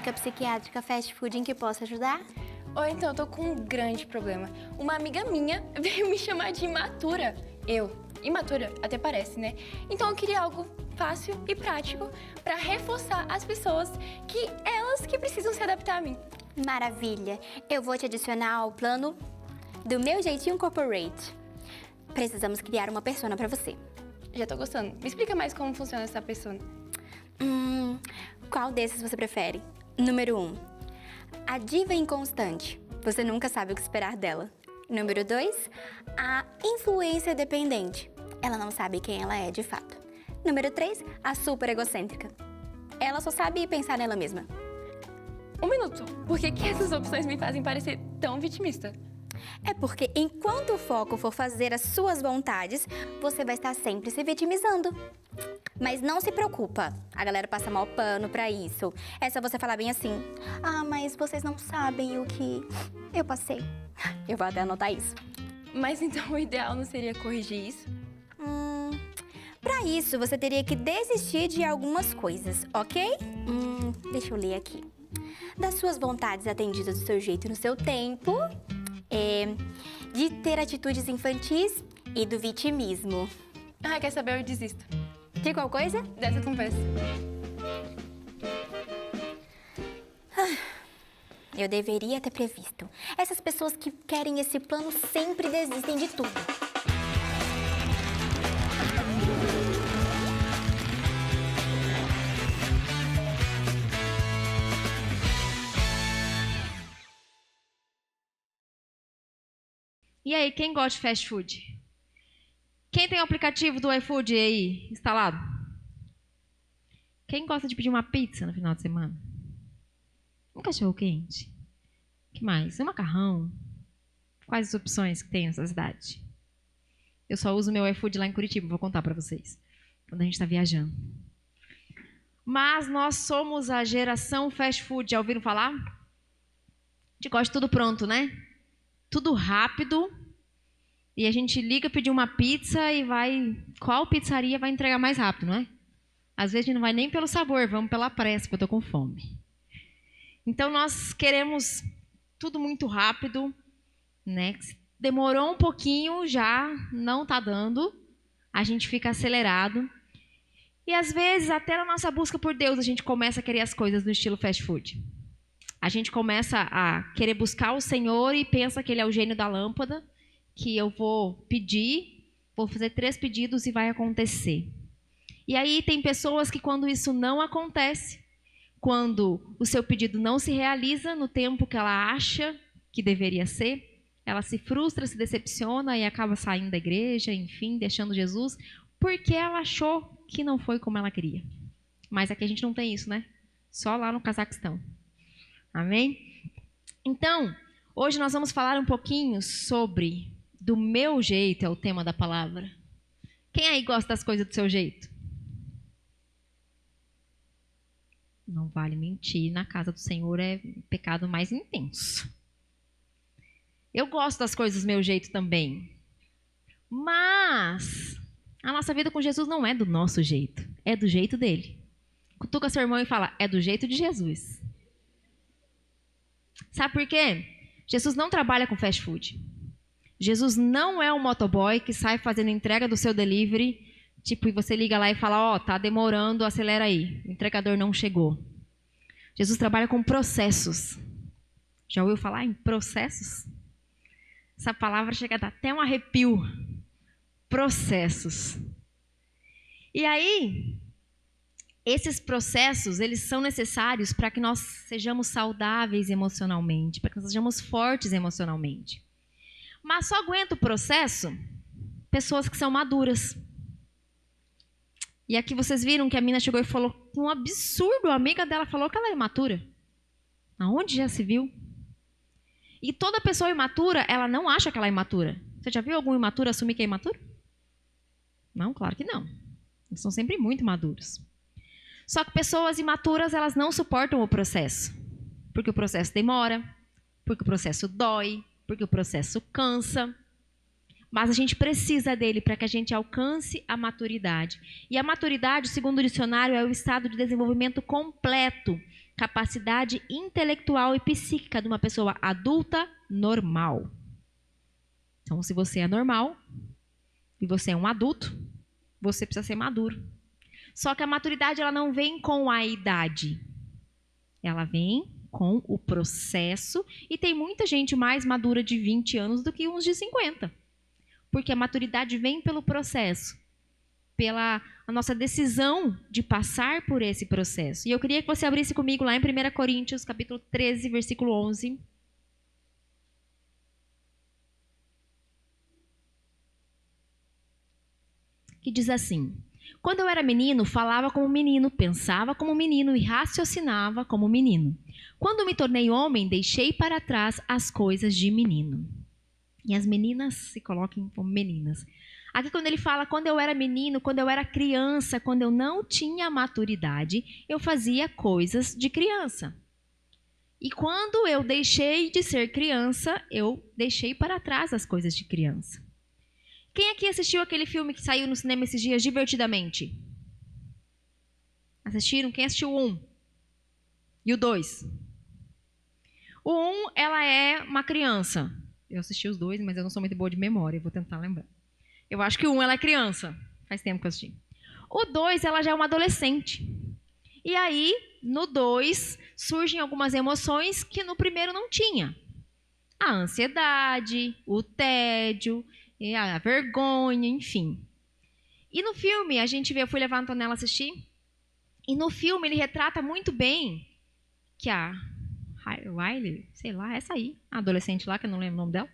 clínica psiquiátrica fast food em que posso ajudar? Ou então, eu tô com um grande problema. Uma amiga minha veio me chamar de imatura. Imatura, até parece, né? Então eu queria algo fácil e prático pra reforçar as pessoas que elas que precisam se adaptar a mim. Maravilha! Eu vou te adicionar ao plano do Meu Jeitinho Corporate. Precisamos criar uma persona pra você. Já tô gostando. Me explica mais como funciona essa persona. Qual desses você prefere? Número 1. A diva inconstante. Você nunca sabe o que esperar dela. Número 2. A influência dependente. Ela não sabe quem ela é de fato. Número 3. A super egocêntrica. Ela só sabe pensar nela mesma. Um minuto. Por que essas opções me fazem parecer tão vitimista? É porque enquanto o foco for fazer as suas vontades, você vai estar sempre se vitimizando. Mas não se preocupa, a galera passa mal pano pra isso. É só você falar bem assim: ah, mas vocês não sabem o que eu passei. Eu vou até anotar isso. Mas então o ideal não seria corrigir isso? Pra isso, você teria que desistir de algumas coisas, ok? Deixa eu ler aqui. Das suas vontades atendidas do seu jeito e no seu tempo. De ter atitudes infantis e do vitimismo. Ah, quer saber? Eu desisto. De qual coisa? Dessa conversa. Eu deveria ter previsto. Essas pessoas que querem esse plano sempre desistem de tudo. E aí, quem gosta de fast food? Quem tem o aplicativo do iFood aí instalado? Quem gosta de pedir uma pizza no final de semana? Um cachorro quente? O que mais? Um macarrão? Quais as opções que tem nessa cidade? Eu só uso meu iFood lá em Curitiba, vou contar para vocês, quando a gente está viajando. Mas nós somos a geração fast food, já ouviram falar? A gente gosta de tudo pronto, né? Tudo rápido. E a gente liga, pedir uma pizza e vai... Qual pizzaria vai entregar mais rápido, não é? Às vezes a gente não vai nem pelo sabor, vamos pela pressa, porque eu estou com fome. Então nós queremos tudo muito rápido, né? Demorou um pouquinho, já não está dando. A gente fica acelerado. E às vezes, até na nossa busca por Deus, a gente começa a querer as coisas no estilo fast food. A gente começa a querer buscar o Senhor e pensa que Ele é o gênio da lâmpada, que eu vou pedir, vou fazer 3 pedidos e vai acontecer. E aí tem pessoas que quando isso não acontece, quando o seu pedido não se realiza no tempo que ela acha que deveria ser, ela se frustra, se decepciona e acaba saindo da igreja, enfim, deixando Jesus, porque ela achou que não foi como ela queria. Mas aqui a gente não tem isso, né? Só lá no Cazaquistão. Amém? Então, hoje nós vamos falar um pouquinho sobre do meu jeito, é o tema da palavra. Quem aí gosta das coisas do seu jeito? Não vale mentir, na casa do Senhor é pecado mais intenso. Eu gosto das coisas do meu jeito também. Mas a nossa vida com Jesus não é do nosso jeito, é do jeito dele. Cutuca seu irmão e fala, é do jeito de Jesus. Sabe por quê? Jesus não trabalha com fast food. Jesus não é um motoboy que sai fazendo entrega do seu delivery, tipo, e você liga lá e fala, tá demorando, acelera aí. O entregador não chegou. Jesus trabalha com processos. Já ouviu falar em processos? Essa palavra chega a dar até um arrepio. Processos. E aí, esses processos, eles são necessários para que nós sejamos saudáveis emocionalmente, para que nós sejamos fortes emocionalmente. Mas só aguenta o processo pessoas que são maduras. E aqui vocês viram que a mina chegou e falou um absurdo. A amiga dela falou que ela é imatura. Aonde já se viu? E toda pessoa imatura, ela não acha que ela é imatura. Você já viu algum imaturo assumir que é imaturo? Não, claro que não. Eles são sempre muito maduros. Só que pessoas imaturas, elas não suportam o processo. Porque o processo demora, porque o processo dói, porque o processo cansa. mas a gente precisa dele para que a gente alcance a maturidade. E a maturidade, segundo o dicionário, é o estado de desenvolvimento completo, capacidade intelectual e psíquica de uma pessoa adulta normal. Então, se você é normal e você é um adulto, você precisa ser maduro. Só que a maturidade ela não vem com a idade. Ela vem com o processo e tem muita gente mais madura de 20 anos do que uns de 50. Porque a maturidade vem pelo processo, pela a nossa decisão de passar por esse processo. E eu queria que você abrisse comigo lá em 1 Coríntios, capítulo 13, versículo 11. Que diz assim: quando eu era menino, falava como menino, pensava como menino e raciocinava como menino. Quando me tornei homem, deixei para trás as coisas de menino. E as meninas se coloquem como meninas. Aqui quando ele fala, quando eu era menino, quando eu era criança, quando eu não tinha maturidade, eu fazia coisas de criança. E quando eu deixei de ser criança, eu deixei para trás as coisas de criança. Quem aqui assistiu aquele filme que saiu no cinema esses dias, Divertidamente? Assistiram? Quem assistiu o 1? E o 2? O 1, ela é uma criança. Eu assisti os dois, mas eu não sou muito boa de memória, vou tentar lembrar. Eu acho que o 1, ela é criança. Faz tempo que eu assisti. O 2, ela já é uma adolescente. E aí, no 2, surgem algumas emoções que no primeiro não tinha. A ansiedade, o tédio, a vergonha, enfim. E no filme, a gente vê, eu fui levar a Antonella assistir, e no filme ele retrata muito bem que a Riley, sei lá, essa aí, a adolescente lá, que eu não lembro o nome dela,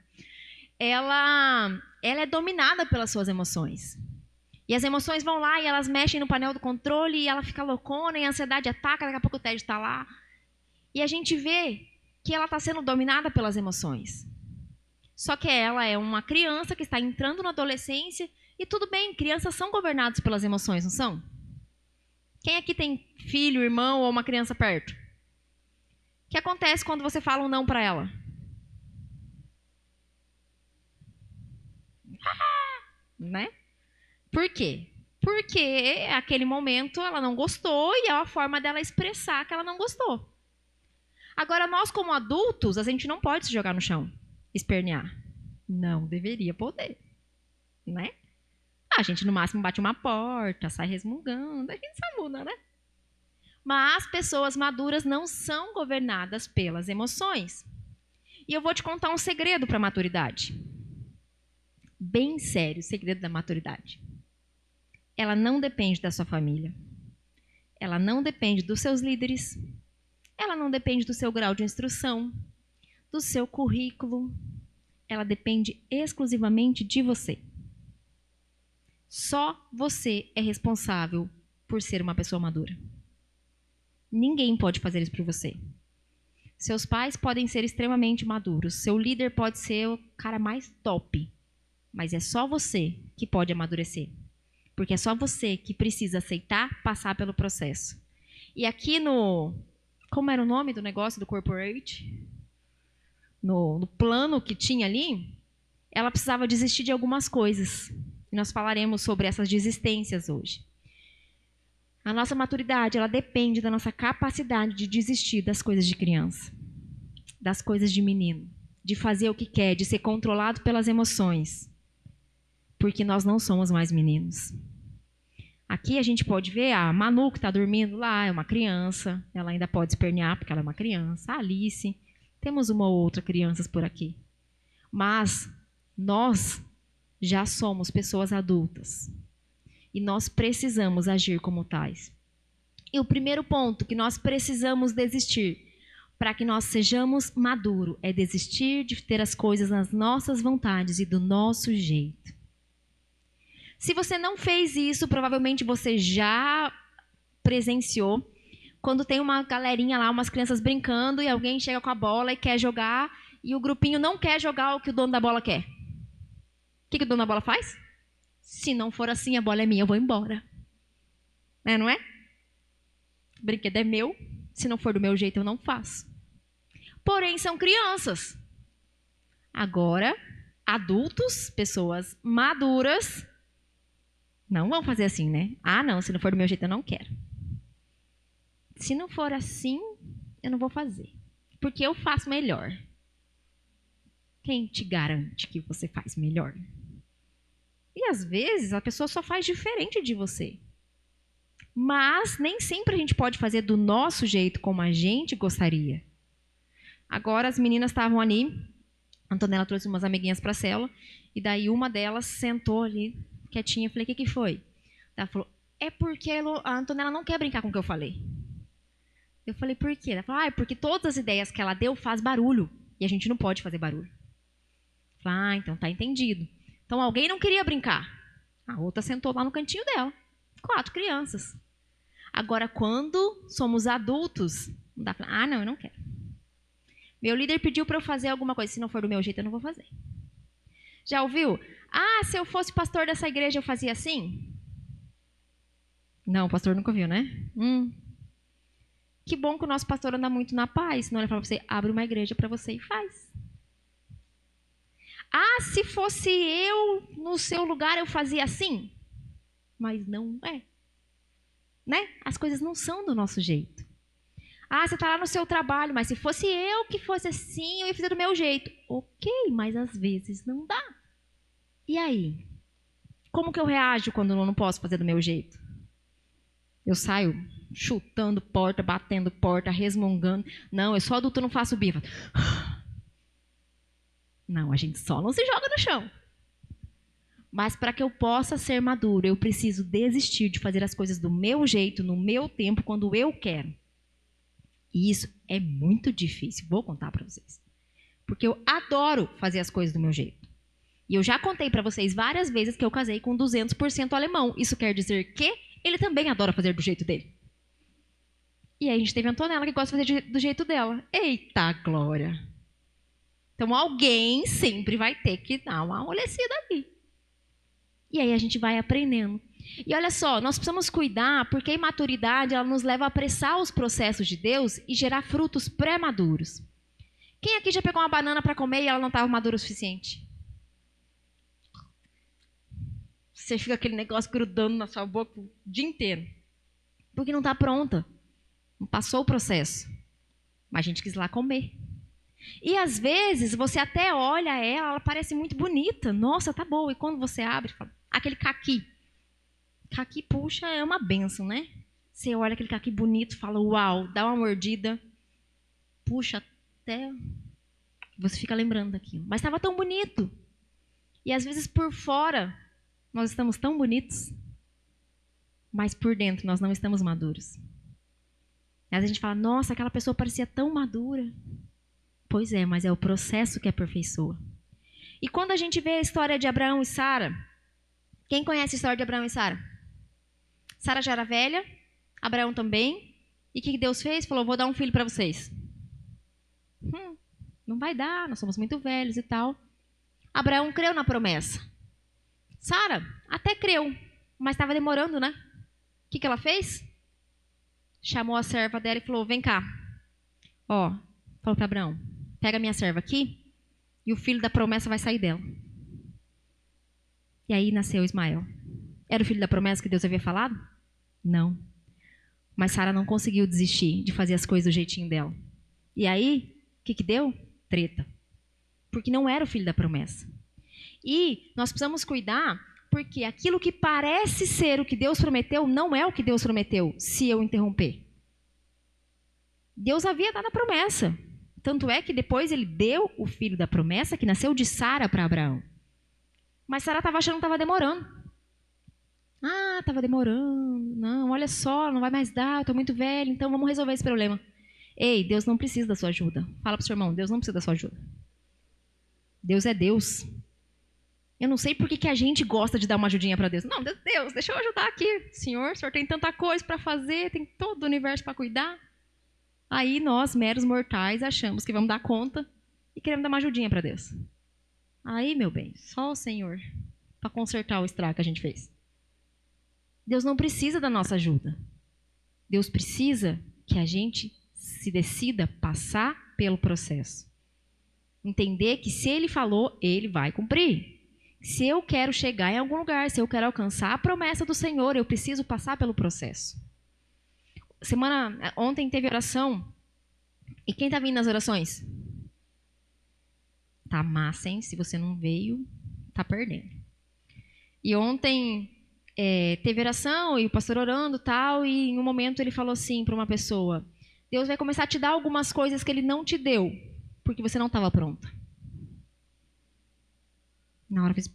ela é dominada pelas suas emoções. E as emoções vão lá e elas mexem no painel do controle e ela fica loucona e a ansiedade ataca, daqui a pouco o tédio está lá. E a gente vê que ela está sendo dominada pelas emoções. Só que ela é uma criança que está entrando na adolescência e tudo bem, crianças são governadas pelas emoções, não são? Quem aqui tem filho, irmão ou uma criança perto? O que acontece quando você fala um não para ela? Né? Por quê? Porque naquele momento ela não gostou e é a forma dela expressar que ela não gostou. Agora, nós como adultos, a gente não pode se jogar no chão, espernear. Não deveria poder, né? A gente no máximo bate uma porta, sai resmungando, a gente só muda, né? Mas pessoas maduras não são governadas pelas emoções. E eu vou te contar um segredo para a maturidade. Bem sério, o segredo da maturidade. Ela não depende da sua família. Ela não depende dos seus líderes. Ela não depende do seu grau de instrução, do seu currículo. Ela depende exclusivamente de você. Só você é responsável por ser uma pessoa madura. Ninguém pode fazer isso por você. Seus pais podem ser extremamente maduros. Seu líder pode ser o cara mais top. Mas é só você que pode amadurecer. Porque é só você que precisa aceitar passar pelo processo. E aqui no... Como era o nome do negócio do corporate? No plano que tinha ali, ela precisava desistir de algumas coisas. E nós falaremos sobre essas desistências hoje. A nossa maturidade, ela depende da nossa capacidade de desistir das coisas de criança, das coisas de menino, de fazer o que quer, de ser controlado pelas emoções. Porque nós não somos mais meninos. Aqui a gente pode ver a Manu, que está dormindo lá, é uma criança. Ela ainda pode espernear, porque ela é uma criança. A Alice. Temos uma ou outra crianças por aqui. Mas nós já somos pessoas adultas. E nós precisamos agir como tais. E o primeiro ponto que nós precisamos desistir para que nós sejamos maduros é desistir de ter as coisas nas nossas vontades e do nosso jeito. Se você não fez isso, provavelmente você já presenciou quando tem uma galerinha lá, umas crianças brincando e alguém chega com a bola e quer jogar e o grupinho não quer jogar o que o dono da bola quer. O que o dono da bola faz? Se não for assim, a bola é minha, eu vou embora. Não é? O brinquedo é meu, se não for do meu jeito, eu não faço. Porém, são crianças. Agora, adultos, pessoas maduras, não vão fazer assim, né? Ah, não, se não for do meu jeito, eu não quero. Se não for assim, eu não vou fazer. Porque eu faço melhor. Quem te garante que você faz melhor? E às vezes a pessoa só faz diferente de você. Mas nem sempre a gente pode fazer do nosso jeito como a gente gostaria. Agora as meninas estavam ali, a Antonella trouxe umas amiguinhas para a célula, e daí uma delas sentou ali, quietinha. Eu falei, o que foi? Ela falou, é porque a Antonella não quer brincar com o que eu falei. Eu falei, por quê? Ela falou, é porque todas as ideias que ela deu faz barulho, e a gente não pode fazer barulho. Eu falei, então tá entendido. Então alguém não queria brincar. A outra sentou lá no cantinho dela. 4 crianças. Agora, quando somos adultos, não dá pra falar, não, eu não quero. Meu líder pediu para eu fazer alguma coisa. Se não for do meu jeito, eu não vou fazer. Já ouviu? Se eu fosse pastor dessa igreja, eu fazia assim? Não, o pastor nunca ouviu, né? Que bom que o nosso pastor anda muito na paz. Senão ele fala para você, abre uma igreja para você e faz. Se fosse eu no seu lugar, eu fazia assim? Mas não é. Né? As coisas não são do nosso jeito. Você está lá no seu trabalho, mas se fosse eu que fosse assim, eu ia fazer do meu jeito. Ok, mas às vezes não dá. E aí? Como que eu reajo quando eu não posso fazer do meu jeito? Eu saio chutando porta, batendo porta, resmungando. Não, eu sou adulto, não faço birra. Não, a gente só não se joga no chão. Mas para que eu possa ser maduro, eu preciso desistir de fazer as coisas do meu jeito, no meu tempo, quando eu quero. E isso é muito difícil, vou contar para vocês. Porque eu adoro fazer as coisas do meu jeito. E eu já contei para vocês várias vezes que eu casei com 200% alemão. Isso quer dizer que ele também adora fazer do jeito dele. E aí a gente teve a Antonella que gosta de fazer do jeito dela. Eita glória! Então alguém sempre vai ter que dar uma amolecida ali. E aí a gente vai aprendendo. E olha só, nós precisamos cuidar porque a imaturidade ela nos leva a apressar os processos de Deus e gerar frutos pré-maduros. Quem aqui já pegou uma banana para comer e ela não estava madura o suficiente? Você fica aquele negócio grudando na sua boca o dia inteiro. Porque não está pronta. Não passou o processo. Mas a gente quis lá comer. E às vezes você até olha ela parece muito bonita. Nossa, tá boa. E quando você abre, fala, aquele caqui. Caqui, puxa, é uma benção, né? Você olha aquele caqui bonito, fala, uau, dá uma mordida. Puxa, até você fica lembrando daquilo. Mas estava tão bonito. E às vezes por fora nós estamos tão bonitos, mas por dentro nós não estamos maduros. Às vezes a gente fala, nossa, aquela pessoa parecia tão madura. Pois é, mas é o processo que aperfeiçoa. E quando a gente vê a história de Abraão e Sara, quem conhece a história de Abraão e Sara? Sara já era velha, Abraão também. E o que Deus fez? Falou, vou dar um filho para vocês. Não vai dar, nós somos muito velhos e tal. Abraão creu na promessa. Sara até creu, mas estava demorando, né? O que ela fez? Chamou a serva dela e falou, vem cá. Falou para Abraão, pega a minha serva aqui e o filho da promessa vai sair dela. E aí nasceu Ismael. Era o filho da promessa que Deus havia falado? Não. Mas Sara não conseguiu desistir de fazer as coisas do jeitinho dela. E aí, o que deu? Treta. Porque não era o filho da promessa. E nós precisamos cuidar, porque aquilo que parece ser o que Deus prometeu, não é o que Deus prometeu, se eu interromper. Deus havia dado a promessa. Tanto é que depois ele deu o filho da promessa, que nasceu de Sara para Abraão. Mas Sara estava achando que estava demorando. Estava demorando. Não, olha só, não vai mais dar, eu estou muito velho, então vamos resolver esse problema. Ei, Deus não precisa da sua ajuda. Fala para o seu irmão, Deus não precisa da sua ajuda. Deus é Deus. Eu não sei por que a gente gosta de dar uma ajudinha para Deus. Não, Deus, deixa eu ajudar aqui. Senhor, o Senhor tem tanta coisa para fazer, tem todo o universo para cuidar. Aí nós, meros mortais, achamos que vamos dar conta e queremos dar uma ajudinha para Deus. Aí, meu bem, só o Senhor para consertar o estrago que a gente fez. Deus não precisa da nossa ajuda. Deus precisa que a gente se decida passar pelo processo. Entender que se ele falou, ele vai cumprir. Se eu quero chegar em algum lugar, se eu quero alcançar a promessa do Senhor, eu preciso passar pelo processo. Ontem teve oração. E quem está vindo nas orações? Tá massa, hein? Se você não veio, tá perdendo. E ontem teve oração e o pastor orando e tal, e em um momento ele falou assim para uma pessoa: Deus vai começar a te dar algumas coisas que ele não te deu, porque você não estava pronta. Na hora eu fiz...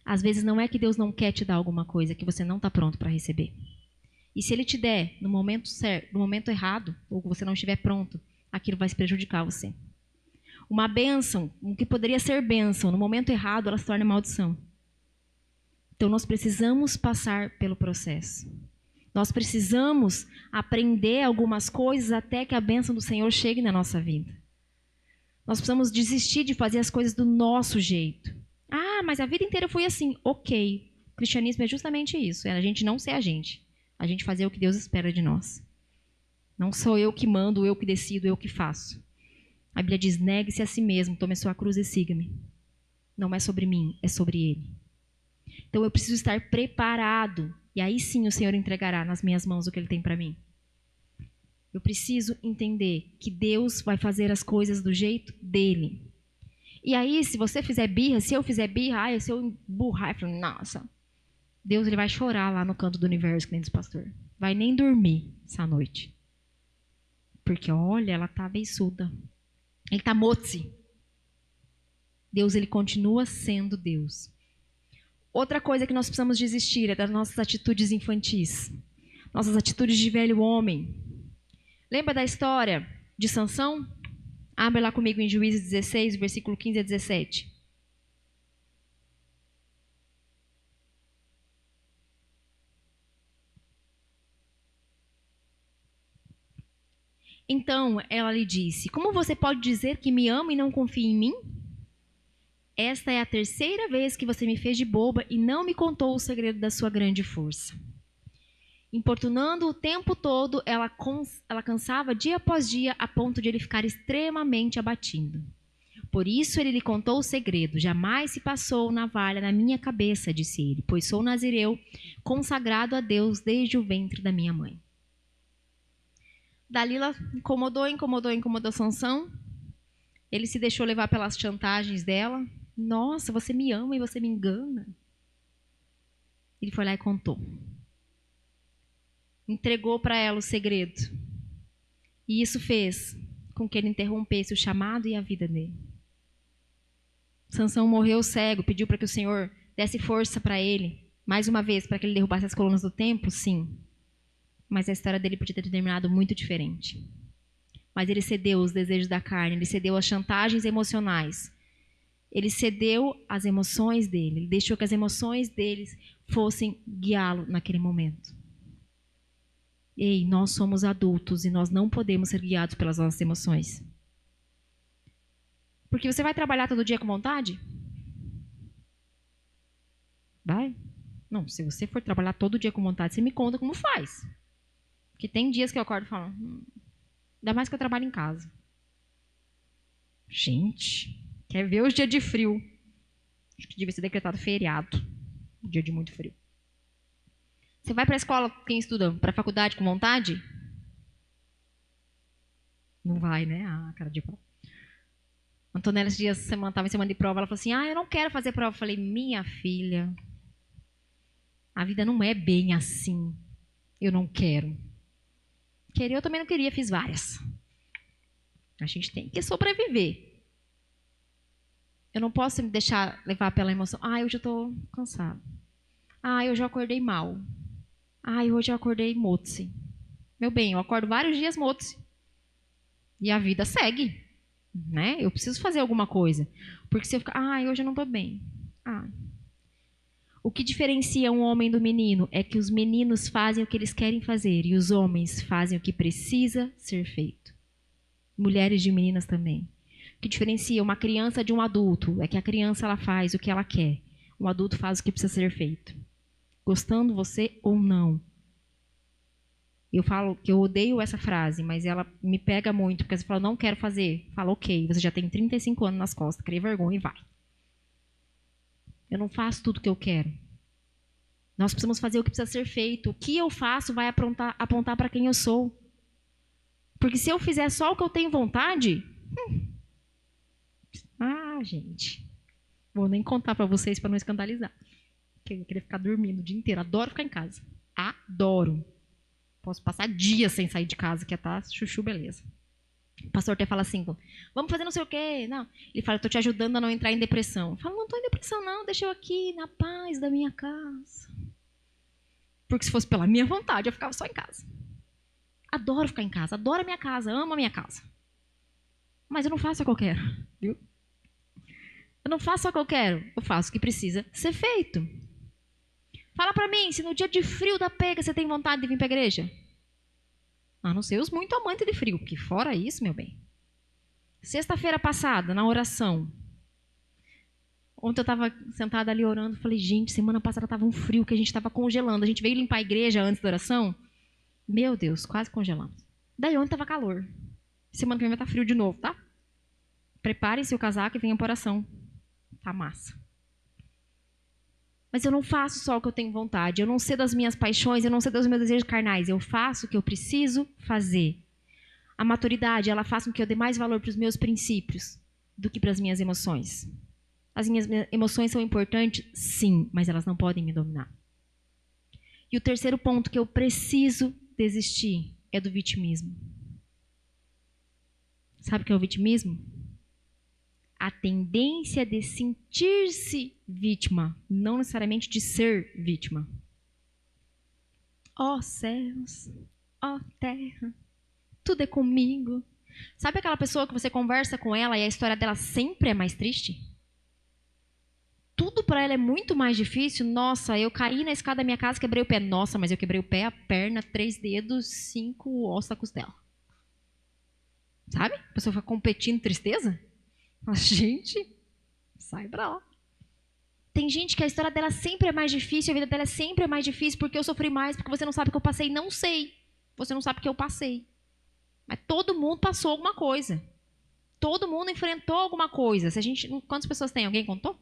Às vezes não é que Deus não quer te dar alguma coisa, é que você não está pronto para receber. E se ele te der no momento certo, no momento errado, ou que você não estiver pronto, aquilo vai prejudicar você. Uma bênção, o que poderia ser bênção, no momento errado, ela se torna maldição. Então, nós precisamos passar pelo processo. Nós precisamos aprender algumas coisas até que a bênção do Senhor chegue na nossa vida. Nós precisamos desistir de fazer as coisas do nosso jeito. Ah, mas a vida inteira foi assim. Ok. O cristianismo é justamente isso. É a gente não ser a gente. A gente fazer o que Deus espera de nós. Não sou eu que mando, eu que decido, eu que faço. A Bíblia diz: negue-se a si mesmo, tome a sua cruz e siga-me. Não é sobre mim, é sobre Ele. Então eu preciso estar preparado. E aí sim o Senhor entregará nas minhas mãos o que Ele tem para mim. Eu preciso entender que Deus vai fazer as coisas do jeito dEle. E aí, se você fizer birra, se eu fizer birra, se eu emburrar, eu falo, nossa, Deus ele vai chorar lá no canto do universo, que nem diz o pastor. Vai nem dormir essa noite. Porque, olha, ela tá beiçuda. Ele tá motzi. Deus, ele continua sendo Deus. Outra coisa que nós precisamos desistir é das nossas atitudes infantis. Nossas atitudes de velho homem. Lembra da história de Sansão? Abre lá comigo em Juízes 16, versículo 15 a 17. Então ela lhe disse: como você pode dizer que me ama e não confia em mim? Esta é a terceira vez que você me fez de boba e não me contou o segredo da sua grande força. Importunando o tempo todo, ela cansava dia após dia a ponto de ele ficar extremamente abatido. Por isso ele lhe contou o segredo. Jamais se passou navalha na minha cabeça, disse ele, pois sou nazireu, consagrado a Deus desde o ventre da minha mãe. Dalila incomodou Sansão. Ele se deixou levar pelas chantagens dela. Nossa, você me ama e você me engana. Ele foi lá e contou. Entregou para ela o segredo. E isso fez com que ele interrompesse o chamado e a vida dele. Sansão morreu cego, pediu para que o Senhor desse força para ele, mais uma vez, para que ele derrubasse as colunas do templo, sim. Mas a história dele podia ter terminado muito diferente. Mas ele cedeu aos desejos da carne, ele cedeu às chantagens emocionais. Ele cedeu às emoções dele, ele deixou que as emoções deles fossem guiá-lo naquele momento. Ei, nós somos adultos e nós não podemos ser guiados pelas nossas emoções. Porque você vai trabalhar todo dia com vontade? Vai? Não, se você for trabalhar todo dia com vontade, você me conta como faz. Porque tem dias que eu acordo e falo, ainda mais que eu trabalho em casa. Gente, quer ver os dias de frio? Acho que devia ser decretado feriado. Dia de muito frio. Você vai para a escola, quem estuda, para a faculdade com vontade? Não vai, né? Ah, cara de pau. Antonella, esses dias, estava em semana de prova, ela falou assim, eu não quero fazer prova. Eu falei, minha filha, a vida não é bem assim. Eu não quero. Querer, eu também não queria, fiz várias. A gente tem que sobreviver. Eu não posso me deixar levar pela emoção. Hoje eu estou cansada. Hoje eu acordei mal. Hoje eu acordei motzi. Meu bem, eu acordo vários dias motzi. E a vida segue. Né? Eu preciso fazer alguma coisa. Porque se eu ficar, hoje eu não estou bem. O que diferencia um homem do menino é que os meninos fazem o que eles querem fazer e os homens fazem o que precisa ser feito. Mulheres de meninas também. O que diferencia uma criança de um adulto é que a criança ela faz o que ela quer. Um adulto faz o que precisa ser feito. Gostando você ou não. Eu falo que eu odeio essa frase, mas ela me pega muito, porque você fala, não quero fazer. Fala, ok, você já tem 35 anos nas costas, cria vergonha e vai. Eu não faço tudo o que eu quero. Nós precisamos fazer o que precisa ser feito. O que eu faço vai apontar para quem eu sou. Porque se eu fizer só o que eu tenho vontade... gente. Vou nem contar para vocês para não escandalizar. Eu queria ficar dormindo o dia inteiro. Adoro ficar em casa. Adoro. Posso passar dias sem sair de casa, que tá chuchu, beleza. O pastor até fala assim, vamos fazer não sei o quê. Não. Ele fala, eu tô te ajudando a não entrar em depressão. Eu falo, não tô em depressão não, deixa eu aqui na paz da minha casa. Porque se fosse pela minha vontade, eu ficava só em casa. Adoro ficar em casa, adoro a minha casa, amo a minha casa. Mas eu não faço o que eu quero, viu? Eu não faço o que eu quero, eu faço o que precisa ser feito. Fala pra mim, se no dia de frio da pega você tem vontade de vir pra igreja? A não ser os muito amantes de frio, porque fora isso, meu bem. Sexta-feira passada, na oração. Ontem eu estava sentada ali orando, falei, gente, semana passada estava um frio que a gente estava congelando. A gente veio limpar a igreja antes da oração. Meu Deus, quase congelamos. Daí ontem estava calor. Semana que vem vai estar frio de novo, tá? Preparem seu casaco e venham para oração. Tá massa. Mas eu não faço só o que eu tenho vontade. Eu não sei das minhas paixões, eu não sei dos meus desejos carnais. Eu faço o que eu preciso fazer. A maturidade, ela faz com que eu dê mais valor para os meus princípios do que para as minhas emoções. As minhas emoções são importantes? Sim, mas elas não podem me dominar. E o terceiro ponto que eu preciso desistir é do vitimismo. Sabe o que é o vitimismo? A tendência de sentir-se vítima, não necessariamente de ser vítima. Ó céus, ó terra, tudo é comigo. Sabe aquela pessoa que você conversa com ela e a história dela sempre é mais triste? Tudo para ela é muito mais difícil. Nossa, eu caí na escada da minha casa, quebrei o pé. Nossa, mas eu quebrei o pé, a perna, 3 dedos, 5 ossos da costela. Sabe? A pessoa fica competindo em tristeza. Fala, gente, sai pra lá. Tem gente que a história dela sempre é mais difícil, a vida dela sempre é mais difícil porque eu sofri mais, porque você não sabe o que eu passei. Não sei. Você não sabe o que eu passei. Mas todo mundo passou alguma coisa. Todo mundo enfrentou alguma coisa. Se a gente, quantas pessoas tem? Alguém contou?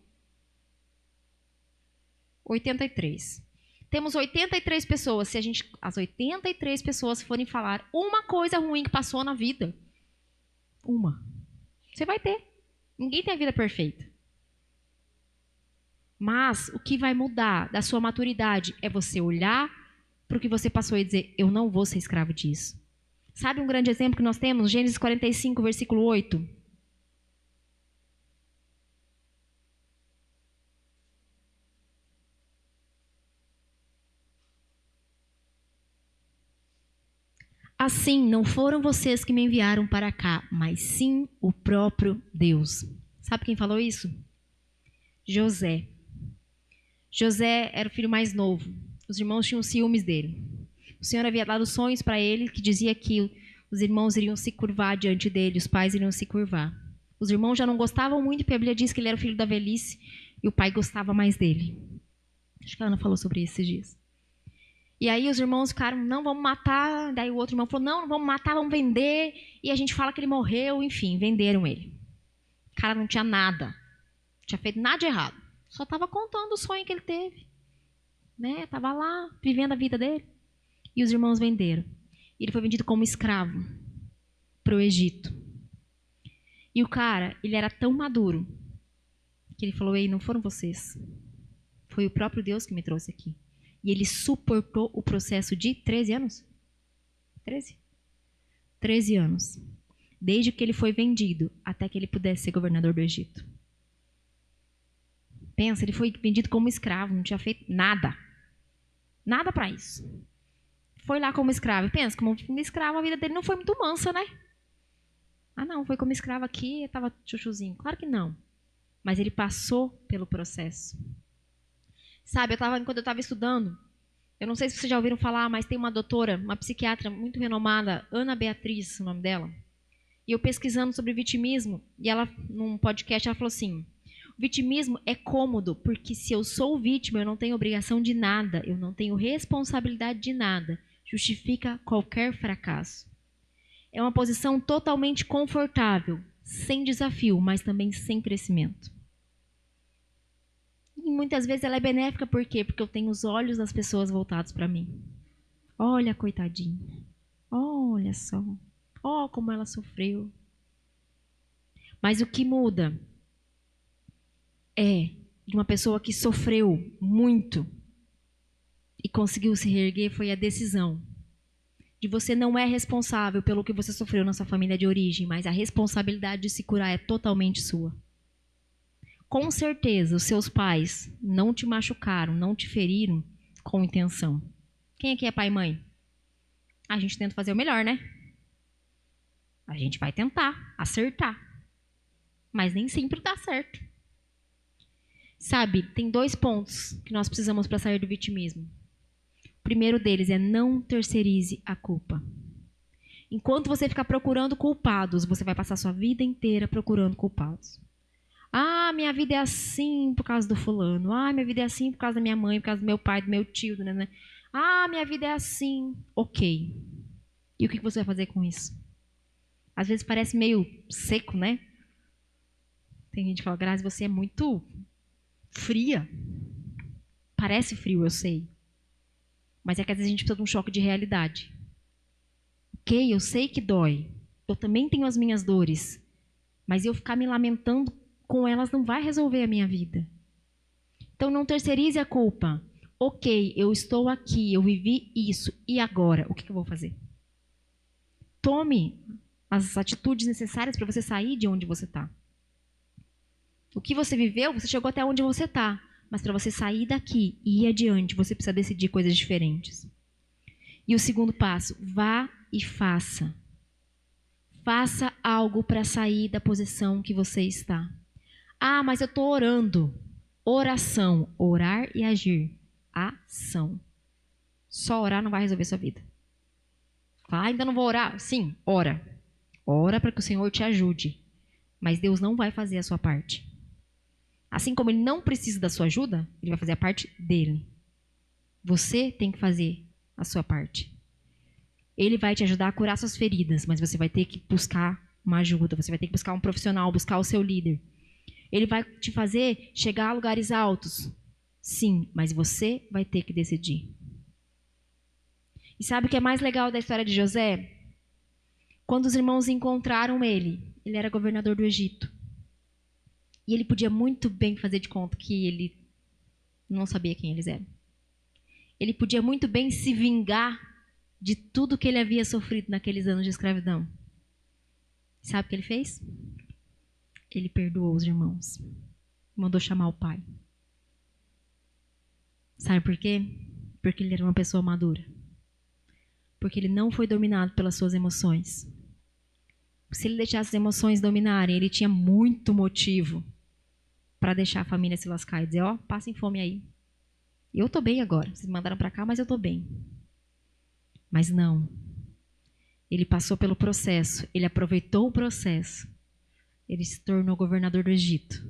83. Temos 83 pessoas. Se as 83 pessoas forem falar uma coisa ruim que passou na vida, uma, você vai ter. Ninguém tem a vida perfeita. Mas o que vai mudar da sua maturidade é você olhar para o que você passou e dizer, eu não vou ser escravo disso. Sabe um grande exemplo que nós temos? Gênesis 45, versículo 8. Assim, não foram vocês que me enviaram para cá, mas sim o próprio Deus. Sabe quem falou isso? José. José era o filho mais novo. Os irmãos tinham ciúmes dele. O Senhor havia dado sonhos para ele que dizia que os irmãos iriam se curvar diante dele, os pais iriam se curvar. Os irmãos já não gostavam muito, porque a Bíblia diz que ele era o filho da velhice e o pai gostava mais dele. Acho que a Ana falou sobre isso esses dias. E aí os irmãos ficaram, não, vamos matar. Daí o outro irmão falou, não vamos matar, vamos vender. E a gente fala que ele morreu, enfim, venderam ele. O cara não tinha nada. Não tinha feito nada de errado. Só estava contando o sonho que ele teve. Né? Estava lá, vivendo a vida dele. E os irmãos venderam. E ele foi vendido como escravo para o Egito. E o cara, ele era tão maduro que ele falou, ei, não foram vocês. Foi o próprio Deus que me trouxe aqui. E ele suportou o processo de 13 anos? 13? 13 anos. Desde que ele foi vendido até que ele pudesse ser governador do Egito. Pensa, ele foi vendido como escravo, não tinha feito nada. Nada para isso. Foi lá como escravo. E pensa, como escravo, a vida dele não foi muito mansa, né? Ah, não, foi como escravo aqui, estava chuchuzinho. Claro que não. Mas ele passou pelo processo. Sabe, quando eu estava estudando, eu não sei se vocês já ouviram falar, mas tem uma doutora, uma psiquiatra muito renomada, Ana Beatriz, o nome dela. E eu pesquisando sobre vitimismo, e ela, num podcast, ela falou assim, o vitimismo é cômodo, porque se eu sou vítima, eu não tenho obrigação de nada, eu não tenho responsabilidade de nada. justifica qualquer fracasso. É uma posição totalmente confortável, sem desafio, mas também sem crescimento. E muitas vezes ela é benéfica, por quê? Porque eu tenho os olhos das pessoas voltados para mim. Olha, coitadinha. Olha só. Ó, como ela sofreu. Mas o que muda é de uma pessoa que sofreu muito e conseguiu se reerguer foi a decisão de você não é responsável pelo que você sofreu na sua família de origem, mas a responsabilidade de se curar é totalmente sua. Com certeza, os seus pais não te machucaram, não te feriram com intenção. Quem aqui é pai e mãe? A gente tenta fazer o melhor, né? A gente vai tentar acertar, mas nem sempre dá certo. Sabe, tem 2 pontos que nós precisamos para sair do vitimismo. O primeiro deles é não terceirize a culpa. Enquanto você ficar procurando culpados, você vai passar sua vida inteira procurando culpados. Ah, minha vida é assim por causa do fulano. Ah, minha vida é assim por causa da minha mãe, por causa do meu pai, do meu tio, né? Ah, minha vida é assim. Ok. E o que você vai fazer com isso? Às vezes parece meio seco, né? Tem gente que fala, Grazi, você é muito fria. Parece frio, eu sei. Mas é que às vezes a gente precisa de um choque de realidade. Ok, eu sei que dói. Eu também tenho as minhas dores. Mas eu ficar me lamentando com elas não vai resolver a minha vida. Então não terceirize a culpa. Ok, eu estou aqui, eu vivi isso. E agora? O que eu vou fazer? Tome as atitudes necessárias para você sair de onde você está. O que você viveu, você chegou até onde você está. Mas para você sair daqui e ir adiante, você precisa decidir coisas diferentes. E o segundo passo, vá e faça. Faça algo para sair da posição que você está. Ah, mas eu estou orando. Oração, orar e agir. Ação. Só orar não vai resolver sua vida. Ah, ainda não vou orar? Sim, ora. Ora para que o Senhor te ajude. Mas Deus não vai fazer a sua parte. Assim como Ele não precisa da sua ajuda, Ele vai fazer a parte dele. Você tem que fazer a sua parte. Ele vai te ajudar a curar suas feridas, mas você vai ter que buscar uma ajuda, você vai ter que buscar um profissional, buscar o seu líder. Ele vai te fazer chegar a lugares altos. Sim, mas você vai ter que decidir. E sabe o que é mais legal da história de José? Quando os irmãos encontraram ele era governador do Egito. E ele podia muito bem fazer de conta que ele não sabia quem eles eram. Ele podia muito bem se vingar de tudo que ele havia sofrido naqueles anos de escravidão. Sabe o que ele fez? Ele perdoou os irmãos. Mandou chamar o pai. Sabe por quê? Porque ele era uma pessoa madura. Porque ele não foi dominado pelas suas emoções. Se ele deixasse as emoções dominarem, ele tinha muito motivo para deixar a família se lascar e dizer, ó, passem fome aí. Eu tô bem agora. Vocês me mandaram para cá, mas eu tô bem. Mas não. Ele passou pelo processo. Ele aproveitou o processo. Ele se tornou governador do Egito.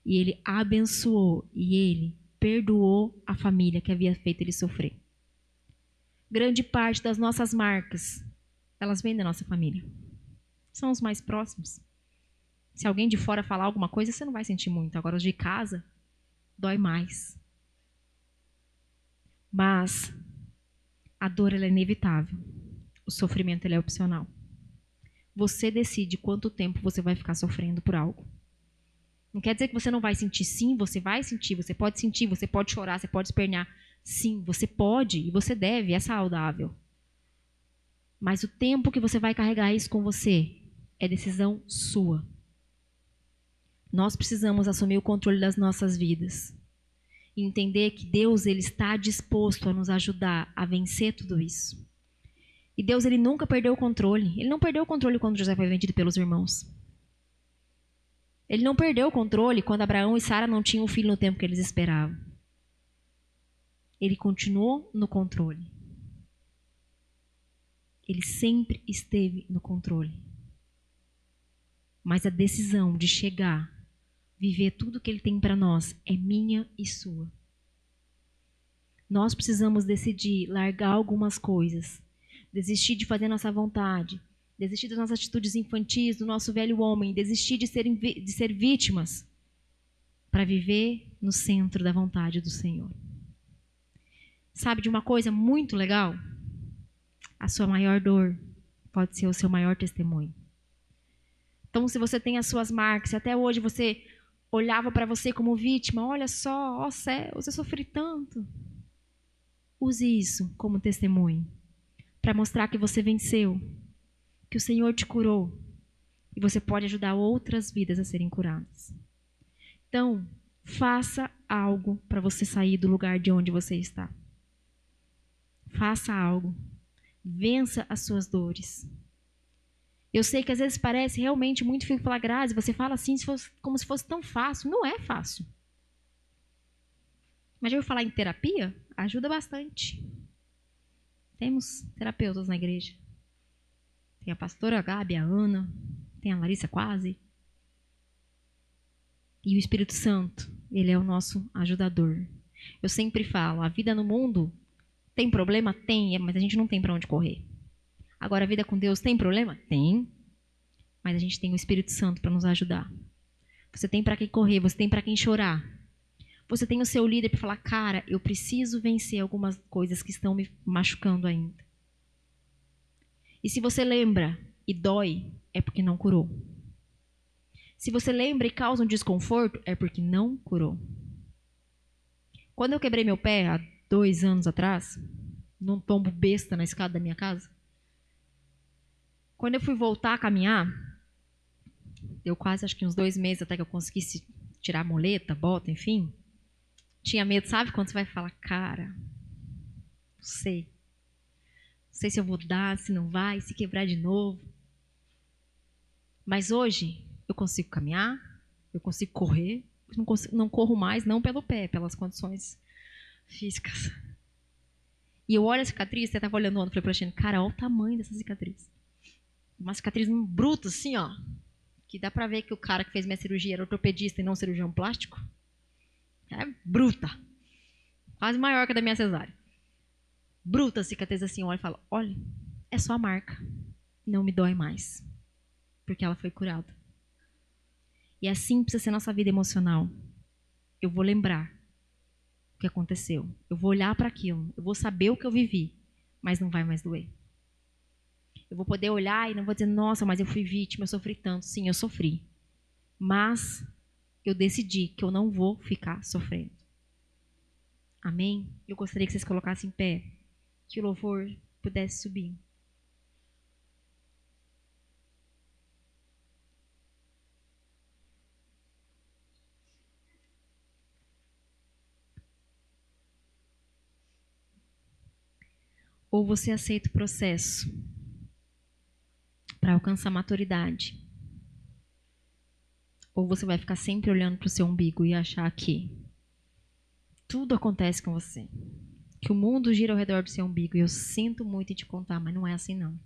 E ele abençoou. E ele perdoou a família que havia feito ele sofrer. Grande parte das nossas marcas, elas vêm da nossa família. São os mais próximos. Se alguém de fora falar alguma coisa, você não vai sentir muito. Agora, os de casa, dói mais. Mas a dor ela é inevitável. O sofrimento ele é opcional. Você decide quanto tempo você vai ficar sofrendo por algo. Não quer dizer que você não vai sentir. Sim, você vai sentir. Você pode chorar, você pode espernear. Sim, você pode e você deve, é saudável. Mas o tempo que você vai carregar isso com você é decisão sua. Nós precisamos assumir o controle das nossas vidas. E entender que Deus ele está disposto a nos ajudar a vencer tudo isso. E Deus ele nunca perdeu o controle. Ele não perdeu o controle quando José foi vendido pelos irmãos. Ele não perdeu o controle quando Abraão e Sara não tinham um filho no tempo que eles esperavam. Ele continuou no controle. Ele sempre esteve no controle. Mas a decisão de chegar, viver tudo que Ele tem para nós, é minha e sua. Nós precisamos decidir largar algumas coisas, desistir de fazer nossa vontade, desistir das nossas atitudes infantis, do nosso velho homem, desistir de ser vítimas, para viver no centro da vontade do Senhor. Sabe de uma coisa muito legal? A sua maior dor pode ser o seu maior testemunho. Então, se você tem as suas marcas, se até hoje você olhava para você como vítima, olha só, ó céus, eu sofri tanto. Use isso como testemunho, para mostrar que você venceu, que o Senhor te curou, e você pode ajudar outras vidas a serem curadas. Então, faça algo para você sair do lugar de onde você está. Faça algo. Vença as suas dores. Eu sei que às vezes parece realmente muito difícil falar, Grazi, você fala assim como se fosse tão fácil. Não é fácil. Mas já ouviu falar em terapia? Ajuda bastante. Temos terapeutas na igreja. Tem a pastora Gabi, a Ana, tem a Larissa quase. E o Espírito Santo, ele é o nosso ajudador. Eu sempre falo, a vida no mundo tem problema? Tem, mas a gente não tem para onde correr. Agora, a vida com Deus tem problema? Tem. Mas a gente tem o Espírito Santo para nos ajudar. Você tem para quem correr, você tem para quem chorar. Você tem o seu líder para falar, cara, eu preciso vencer algumas coisas que estão me machucando ainda. E se você lembra e dói, é porque não curou. Se você lembra e causa um desconforto, é porque não curou. Quando eu quebrei meu pé, há 2 anos atrás, num tombo besta na escada da minha casa, quando eu fui voltar a caminhar, deu quase, acho que uns 2 meses até que eu conseguisse tirar a muleta, bota, enfim. Tinha medo, sabe? Quando você vai falar, cara, não sei se eu vou dar, se não vai, se quebrar de novo. Mas hoje, eu consigo caminhar, eu consigo correr, não corro mais, não pelo pé, pelas condições físicas. E eu olho a cicatriz, você estava olhando ontem, falei pra Xene, cara, olha o tamanho dessa cicatriz. Uma cicatriz bruta, assim, ó, que dá pra ver que o cara que fez minha cirurgia era ortopedista e não cirurgião plástico. É bruta. Quase maior que a da minha cesárea. Bruta a cicatriz assim, olha e fala, olha, é só a marca. Não me dói mais. Porque ela foi curada. E assim precisa ser nossa vida emocional. Eu vou lembrar o que aconteceu. Eu vou olhar para aquilo. Eu vou saber o que eu vivi. Mas não vai mais doer. Eu vou poder olhar e não vou dizer, nossa, mas eu fui vítima, eu sofri tanto. Sim, eu sofri. Mas eu decidi que eu não vou ficar sofrendo. Amém? Eu gostaria que vocês colocassem em pé. Que o louvor pudesse subir. Ou você aceita o processo para alcançar maturidade. Ou você vai ficar sempre olhando para o seu umbigo e achar que tudo acontece com você. Que o mundo gira ao redor do seu umbigo. E eu sinto muito em te contar, mas não é assim não.